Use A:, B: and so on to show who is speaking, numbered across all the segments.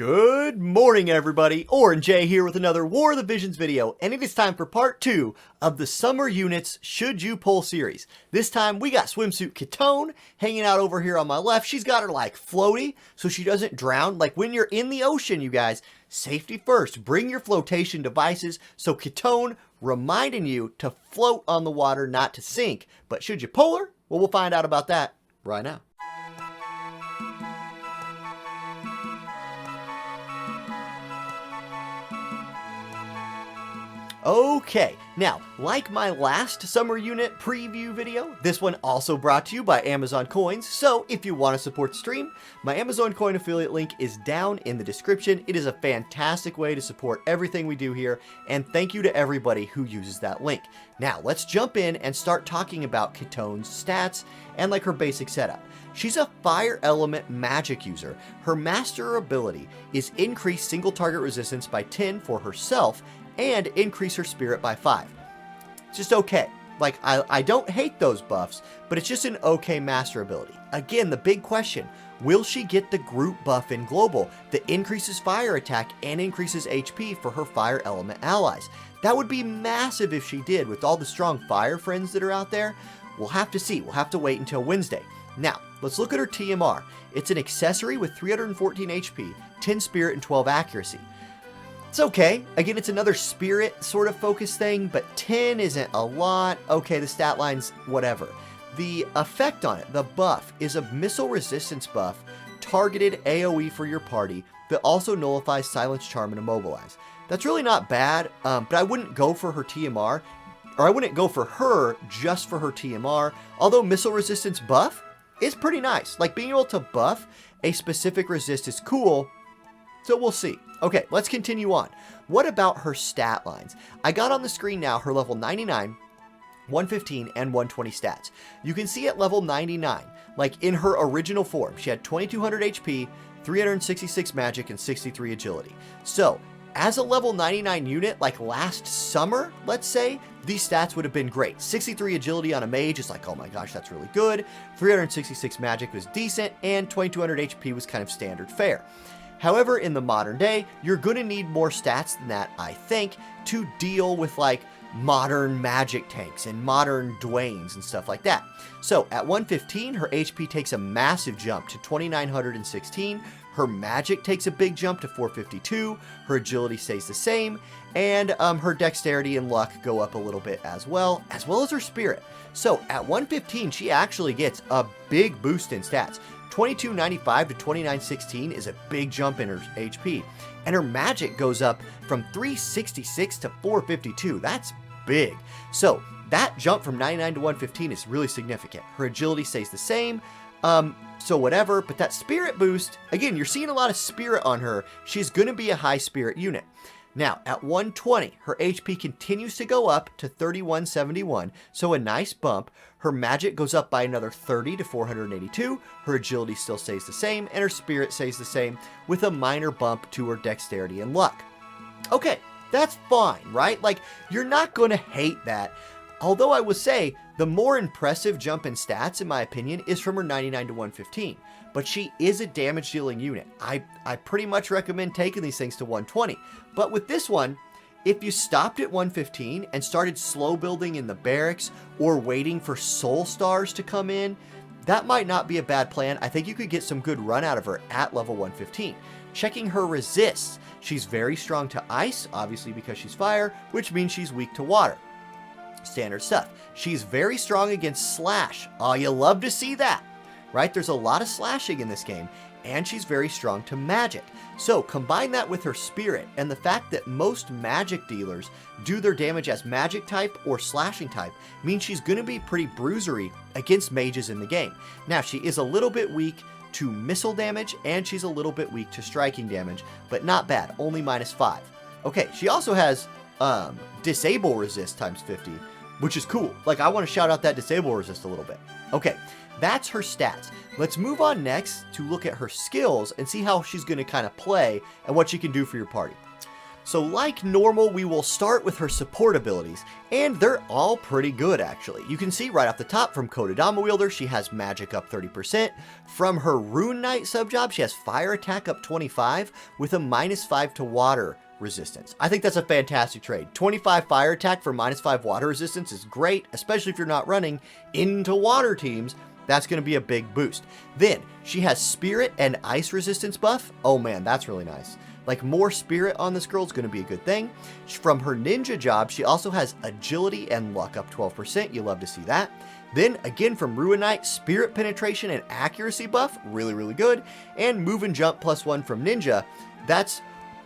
A: Good morning, everybody. Orange J here with another War of the Visions video, and it is time for part 2 of the Summer Units Should You Pull series. This time we got Swimsuit Kitone hanging out over here on my left. She's got her like floaty so she doesn't drown. Like when you're in the ocean, you guys, safety first. Bring your flotation devices. So Kitone reminding you to float on the water, not to sink. But should you pull her? Well, we'll find out about that right now. Okay, now, like my last summer unit preview video, this one also brought to you by Amazon Coins, so if you want to support the stream, my Amazon Coin affiliate link is down in the description. It is a fantastic way to support everything we do here, and thank you to everybody who uses that link. Now, let's jump in and start talking about Kitone's stats and like her basic setup. She's a fire element magic user. Her master ability is increase single target resistance by 10 for herself and increase her spirit by 5. It's just okay. Like, I don't hate those buffs, but it's just an okay master ability. Again, the big question, will she get the group buff in global that increases fire attack and increases HP for her fire element allies? That would be massive if she did with all the strong fire friends that are out there. We'll have to see. We'll have to wait until Wednesday. Now, let's look at her TMR. It's an accessory with 314 HP, 10 spirit, and 12 accuracy. It's okay. Again, it's another spirit sort of focus thing, but 10 isn't a lot. Okay, the stat line's whatever. The effect on it, the buff, is a missile resistance buff, targeted AoE for your party, that also nullifies Silence Charm and Immobilize. That's really not bad, but I wouldn't go for her TMR, or I wouldn't go for her just for her TMR, although missile resistance buff is pretty nice. Like, being able to buff a specific resist is cool, so we'll see. Okay, let's continue on. What about her stat lines? I got on the screen now her level 99, 115, and 120 stats. You can see at level 99, like in her original form, she had 2200 HP, 366 magic, and 63 agility. So, as a level 99 unit, like last summer, let's say, these stats would have been great. 63 agility on a mage is like, oh my gosh, that's really good. 366 magic was decent, and 2200 HP was kind of standard fare. However, in the modern day, you're going to need more stats than that, I think, to deal with like modern magic tanks and modern Dwaynes and stuff like that. So at 115, her HP takes a massive jump to 2916. Her magic takes a big jump to 452. Her agility stays the same. And her dexterity and luck go up a little bit as well as her spirit. So at 115, she actually gets a big boost in stats. 2295 to 2916 is a big jump in her HP, and her magic goes up from 366 to 452. That's big. So that jump from 99 to 115 is really significant. Her agility stays the same, so whatever, but that spirit boost, again, you're seeing a lot of spirit on her. She's going to be a high spirit unit. Now, at 120, her HP continues to go up to 3171, so a nice bump. Her magic goes up by another 30 to 482, her agility still stays the same, and her spirit stays the same, with a minor bump to her dexterity and luck. Okay, that's fine, right? Like, you're not going to hate that. Although I would say, the more impressive jump in stats, in my opinion, is from her 99 to 115. But she is a damage dealing unit. I pretty much recommend taking these things to 120. But with this one, if you stopped at 115 and started slow building in the barracks or waiting for soul stars to come in, that might not be a bad plan. I think you could get some good run out of her at level 115. Checking her resists, she's very strong to ice, obviously because she's fire, which means she's weak to water. Standard stuff. She's very strong against slash. Oh, you love to see that, right? There's a lot of slashing in this game, and she's very strong to magic. So combine that with her spirit and the fact that most magic dealers do their damage as magic type or slashing type means she's going to be pretty bruisery against mages in the game. Now, she is a little bit weak to missile damage, and she's a little bit weak to striking damage, but not bad, only -5. Okay, she also has disable resist times 50, which is cool. Like, I want to shout out that disable resist a little bit. Okay, that's her stats. Let's move on next to look at her skills and see how she's going to kind of play and what she can do for your party. So like normal, we will start with her support abilities, and they're all pretty good actually. You can see right off the top from Kodama Wielder, she has magic up 30%. From her Rune Knight subjob, she has fire attack up 25 with a -5 to water resistance. I think that's a fantastic trade. 25 fire attack for -5 water resistance is great, especially if you're not running into water teams. That's going to be a big boost. Then she has spirit and ice resistance buff. Oh man, that's really nice. Like more spirit on this girl is going to be a good thing. From her ninja job, she also has agility and luck up 12%. You love to see that. Then again from Ruin Knight, spirit penetration and accuracy buff, really, really good. And move and jump +1 from ninja. That's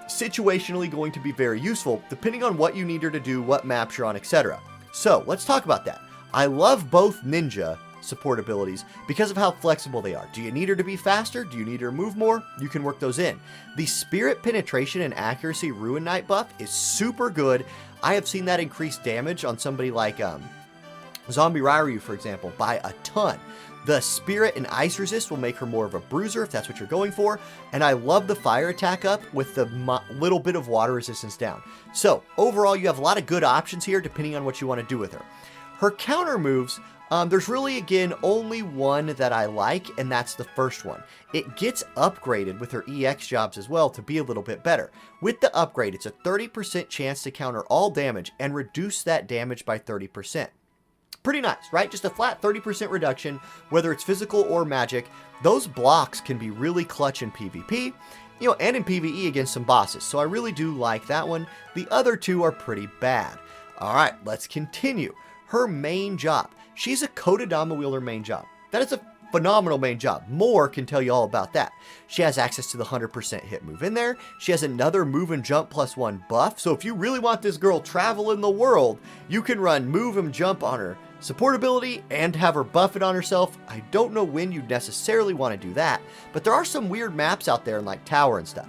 A: situationally going to be very useful depending on what you need her to do, what maps you're on, etc. So let's talk about that. I love both ninja support abilities because of how flexible they are. Do you need her to be faster? Do you need her to move more? You can work those in. The spirit penetration and accuracy Ruin Knight buff is super good. I have seen that increase damage on somebody like Zombie Ryu, for example, by a ton. The spirit and ice resist will make her more of a bruiser if that's what you're going for. And I love the fire attack up with the little bit of water resistance down. So overall, you have a lot of good options here depending on what you want to do with her. Her counter moves, there's really, again, only one that I like, and that's the first one. It gets upgraded with her EX jobs as well to be a little bit better. With the upgrade, it's a 30% chance to counter all damage and reduce that damage by 30%. Pretty nice, right? Just a flat 30% reduction, whether it's physical or magic. Those blocks can be really clutch in PvP, and in PvE against some bosses. So I really do like that one. The other two are pretty bad. All right, let's continue. Her main job. She's a Kodama Wielder main job. That is a phenomenal main job. More can tell you all about that. She has access to the 100% hit move in there. She has another move and jump +1 buff. So if you really want this girl traveling the world, you can run move and jump on her support ability and have her buff it on herself. I don't know when you'd necessarily want to do that, but there are some weird maps out there in like Tower and stuff.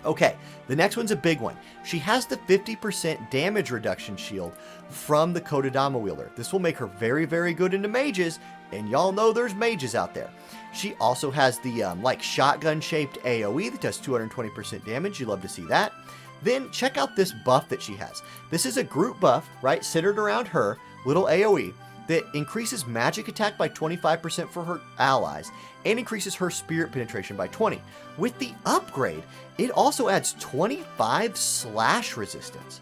A: Okay, the next one's a big one. She has the 50% damage reduction shield from the Kodama Wielder. This will make her very, very good into mages, and y'all know there's mages out there. She also has the like shotgun-shaped AoE that does 220% damage. You love to see that. Then check out this buff that she has. This is a group buff, right, centered around her, little AoE, that increases magic attack by 25% for her allies and increases her spirit penetration by 20. With the upgrade, it also adds 25 slash resistance.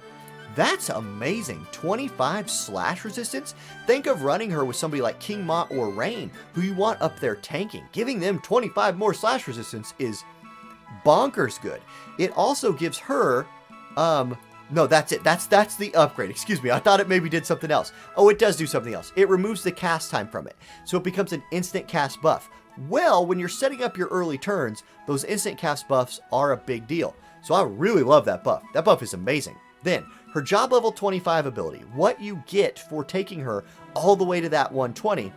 A: That's amazing. 25 slash resistance? Think of running her with somebody like King Mont or Rain, who you want up there tanking. Giving them 25 more slash resistance is bonkers good. It also gives her, no, that's it. That's the upgrade. Excuse me. I thought it maybe did something else. Oh, it does do something else. It removes the cast time from it. So it becomes an instant cast buff. Well, when you're setting up your early turns, those instant cast buffs are a big deal. So I really love that buff. That buff is amazing. Then, her job level 25 ability, what you get for taking her all the way to that 120,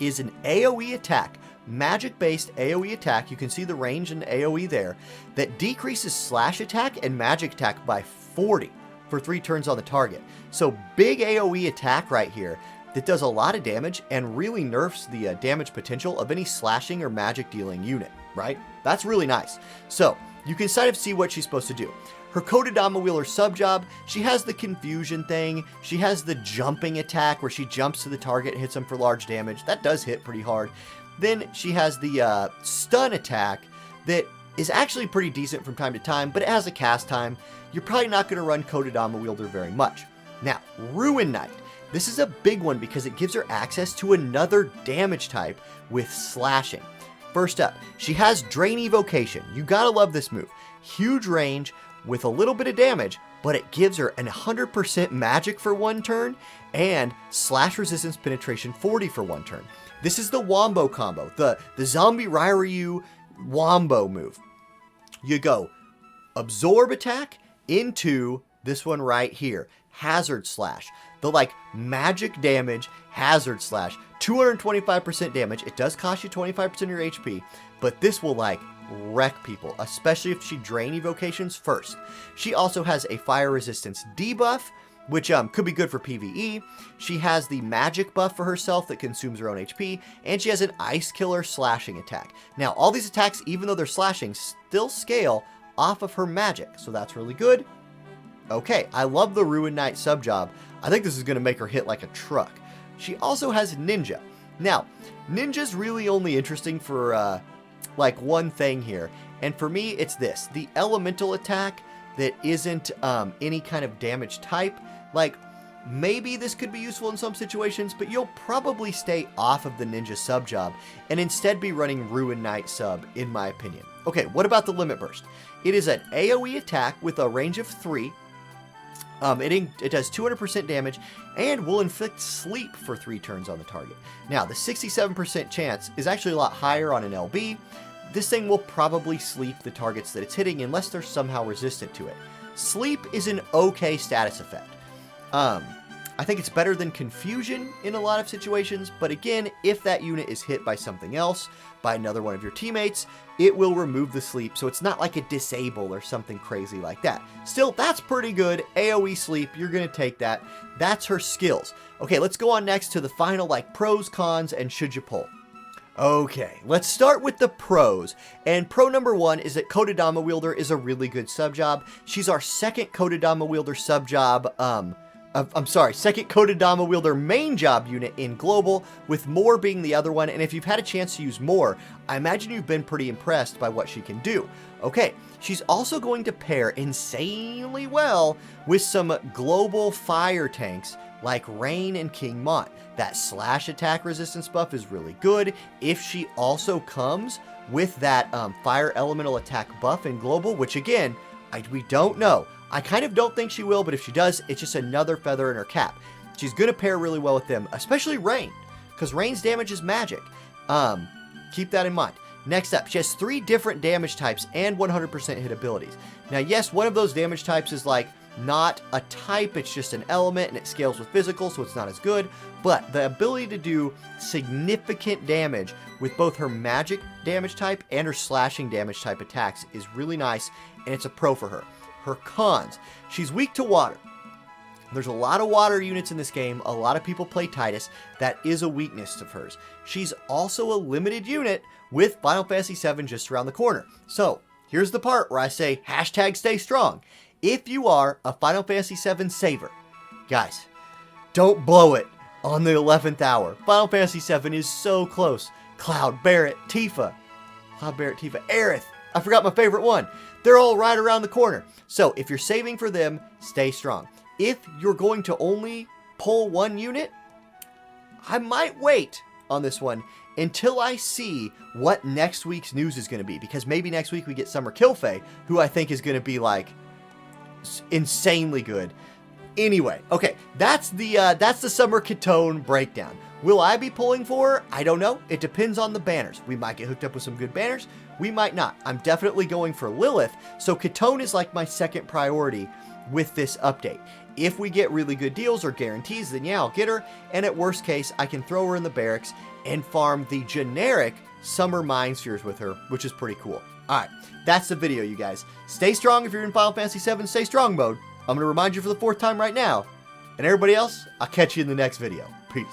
A: is an AoE attack, magic-based AoE attack. You can see the range in AoE there, that decreases slash attack and magic attack by 40 for 3 turns on the target. So big AoE attack right here that does a lot of damage and really nerfs the damage potential of any slashing or magic dealing unit, right? That's really nice. So you can kind of see what she's supposed to do. Her Kodama Wielder subjob, she has the confusion thing. She has the jumping attack where she jumps to the target and hits them for large damage. That does hit pretty hard. Then she has the stun attack that is actually pretty decent from time to time, but it has a cast time. You're probably not going to run Kodama Wielder very much. Now, Ruin Knight. This is a big one because it gives her access to another damage type with slashing. First up, she has Drain Evocation. You gotta love this move. Huge range with a little bit of damage, but it gives her an 100% magic for 1 turn and slash resistance penetration 40 for 1 turn. This is the Wombo combo, the Zombie Ryu Wombo move. You go absorb attack into this one right here, Hazard Slash. The like magic damage hazard slash, 225% damage. It does cost you 25% of your HP, but this will like wreck people, especially if she drain evocations first. She also has a fire resistance debuff, which could be good for PvE. She has the magic buff for herself that consumes her own HP, and she has an ice killer slashing attack. Now, all these attacks, even though they're slashing, still scale off of her magic, so that's really good. Okay, I love the Ruin Knight sub-job. I think this is going to make her hit like a truck. She also has Ninja. Now, Ninja's really only interesting for, like, one thing here. And for me, it's this. The elemental attack that isn't any kind of damage type. Like, maybe this could be useful in some situations, but you'll probably stay off of the Ninja sub-job and instead be running Ruin Knight sub, in my opinion. Okay, what about the Limit Burst? It is an AoE attack with a range of 3. It does 200% damage and will inflict sleep for 3 turns on the target. Now, the 67% chance is actually a lot higher on an LB. This thing will probably sleep the targets that it's hitting unless they're somehow resistant to it. Sleep is an okay status effect. I think it's better than Confusion in a lot of situations, but again, if that unit is hit by something else, by another one of your teammates, it will remove the sleep, so it's not like a disable or something crazy like that. Still, that's pretty good. AoE sleep, you're going to take that. That's her skills. Okay, let's go on next to the final, like, pros, cons, and should you pull. Okay, let's start with the pros. And pro number 1 is that Kodadama Wielder is a really good sub-job. She's our second Kodadama Wielder sub-job, second Kodadama Wielder main job unit in Global, with Moore being the other one, and if you've had a chance to use Moore, I imagine you've been pretty impressed by what she can do. Okay, she's also going to pair insanely well with some global fire tanks like Rain and King Mont. That slash attack resistance buff is really good. If she also comes with that fire elemental attack buff in Global, which again, we don't know. I kind of don't think she will, but if she does, it's just another feather in her cap. She's going to pair really well with them, especially Rain, because Rain's damage is magic. Keep that in mind. Next up, she has 3 different damage types and 100% hit abilities. Now, yes, one of those damage types is like not a type, it's just an element, and it scales with physical, so it's not as good, but the ability to do significant damage with both her magic damage type and her slashing damage type attacks is really nice, and it's a pro for her. Her cons. She's weak to water. There's a lot of water units in this game. A lot of people play Titus. That is a weakness of hers. She's also a limited unit with Final Fantasy VII just around the corner. So, here's the part where I say hashtag stay strong. If you are a Final Fantasy VII saver, guys, don't blow it on the 11th hour. Final Fantasy VII is so close. Cloud, Barret, Tifa, Aerith. I forgot my favorite one. They're all right around the corner. So if you're saving for them, stay strong. If you're going to only pull one unit, I might wait on this one until I see what next week's news is going to be. Because maybe next week we get Summer Kilfei, who I think is going to be like insanely good. Anyway, okay, that's the Summer Kitone breakdown. Will I be pulling for her? I don't know. It depends on the banners. We might get hooked up with some good banners. We might not. I'm definitely going for Lilith, so Kitone is like my second priority with this update. If we get really good deals or guarantees, then yeah, I'll get her, and at worst case, I can throw her in the barracks and farm the generic Summer Mind Spheres with her, which is pretty cool. Alright, that's the video, you guys. Stay strong if you're in Final Fantasy VII Stay Strong mode. I'm going to remind you for the 4th time right now. And everybody else, I'll catch you in the next video. Peace.